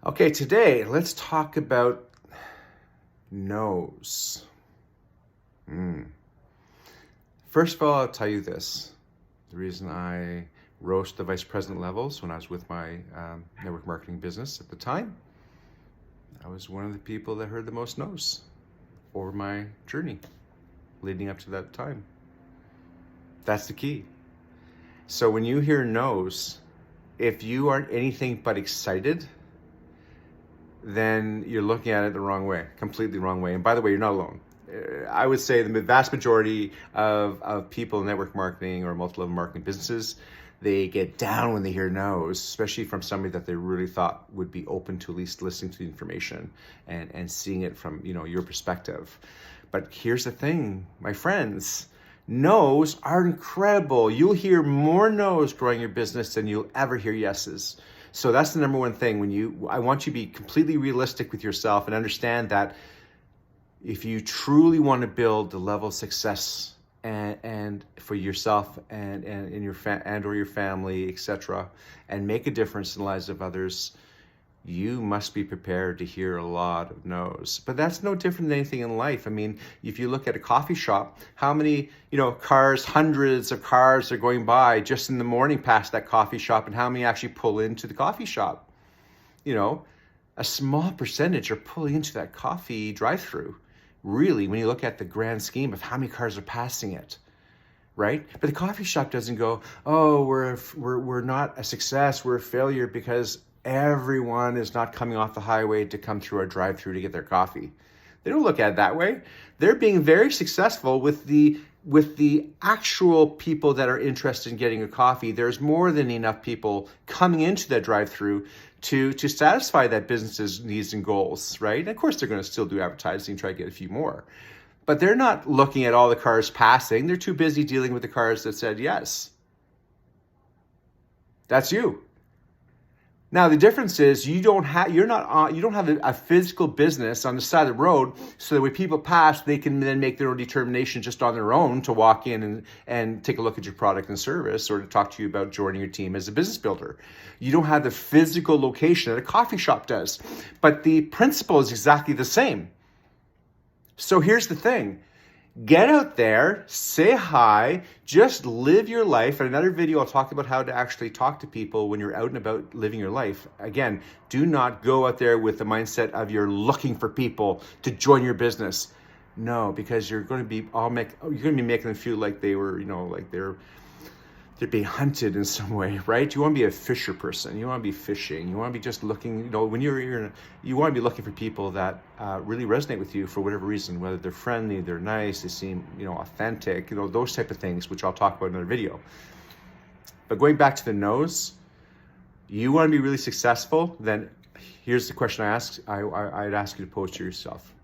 Okay, today let's talk about no's. First of all, I'll tell you this. The reason I rose to the vice president levels when I was with my network marketing business at the time, I was one of the people that heard the most no's over my journey leading up to that time. That's the key. So when you hear no's, if you aren't anything but excited, then you're looking at it the wrong way, completely wrong way. And by the way, you're not alone. I would say the vast majority of people in network marketing or multi-level marketing businesses, they get down when they hear no's, especially from somebody that they really thought would be open to at least listening to the information and seeing it from your perspective. But here's the thing, my friends, no's are incredible. You'll hear more no's growing your business than you'll ever hear yeses. So that's the number one thing. I want you to be completely realistic with yourself and understand that if you truly want to build the level of success and for yourself and in your or your family, etc., and make a difference in the lives of others, you must be prepared to hear a lot of no's. But that's no different than anything in life. I mean, if you look at a coffee shop, how many, cars, hundreds of cars are going by just in the morning past that coffee shop, and how many actually pull into the coffee shop? A small percentage are pulling into that coffee drive-through. Really, when you look at the grand scheme of how many cars are passing it, right? But the coffee shop doesn't go, oh, we're not a success, we're a failure because everyone is not coming off the highway to come through our drive-through to get their coffee. They don't look at it that way. They're being very successful with the actual people that are interested in getting a coffee. There's more than enough people coming into that drive-through to satisfy that business's needs and goals, right? And of course, they're going to still do advertising and try to get a few more. But they're not looking at all the cars passing. They're too busy dealing with the cars that said yes. That's you. Now, the difference is you don't have a physical business on the side of the road so that when people pass, they can then make their own determination just on their own to walk in and take a look at your product and service or to talk to you about joining your team as a business builder. You don't have the physical location that a coffee shop does, but the principle is exactly the same. So here's the thing. Get out there, say hi, just live your life. In another video, I'll talk about how to actually talk to people when you're out and about living your life. Again, do not go out there with the mindset of you're looking for people to join your business. No, because you're going to be making them feel like they were, like they're being hunted in some way, right? You want to be a fisher person. You want to be fishing. You want to be just looking, when you want to be looking for people that really resonate with you for whatever reason, whether they're friendly, they're nice, they seem, authentic, those type of things, which I'll talk about in another video. But going back to the no's, you want to be really successful, then here's the question I'd ask you to pose to yourself.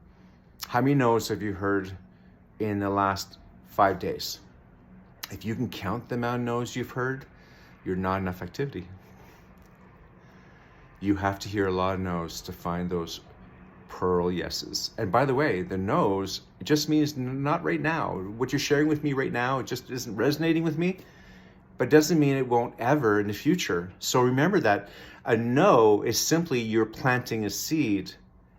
How many no's have you heard in the last 5 days? If you can count the amount of no's you've heard, you're not enough activity. You have to hear a lot of no's to find those pearl yeses. And by the way, the no's, it just means not right now. What you're sharing with me right now, it just isn't resonating with me, but doesn't mean it won't ever in the future. So remember that a no is simply you're planting a seed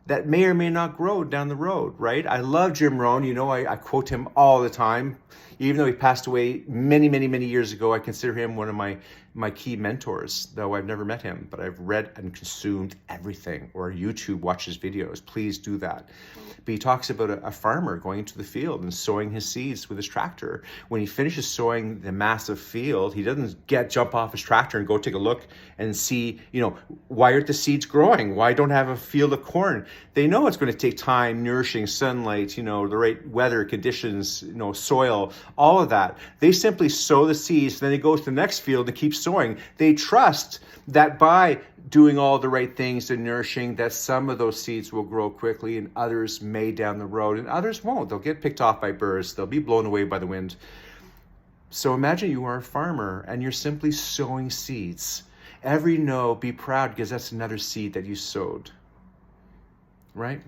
that may or may not grow down the road, right? I love Jim Rohn. I quote him all the time. Even though he passed away many, many, many years ago, I consider him one of my key mentors, though I've never met him, but I've read and consumed everything, or YouTube, watch his videos. Please do that. But he talks about a farmer going into the field and sowing his seeds with his tractor. When he finishes sowing the massive field, he doesn't jump off his tractor and go take a look and see, why aren't the seeds growing? Why don't I have a field of corn? They know it's going to take time, nourishing, sunlight, the right weather conditions, soil, all of that. They simply sow the seeds, then they go to the next field and keep sowing. They trust that by doing all the right things and nourishing, that some of those seeds will grow quickly and others may down the road and others won't. They'll get picked off by birds. They'll be blown away by the wind. So imagine you are a farmer and you're simply sowing seeds. Every no, be proud because that's another seed that you sowed, right?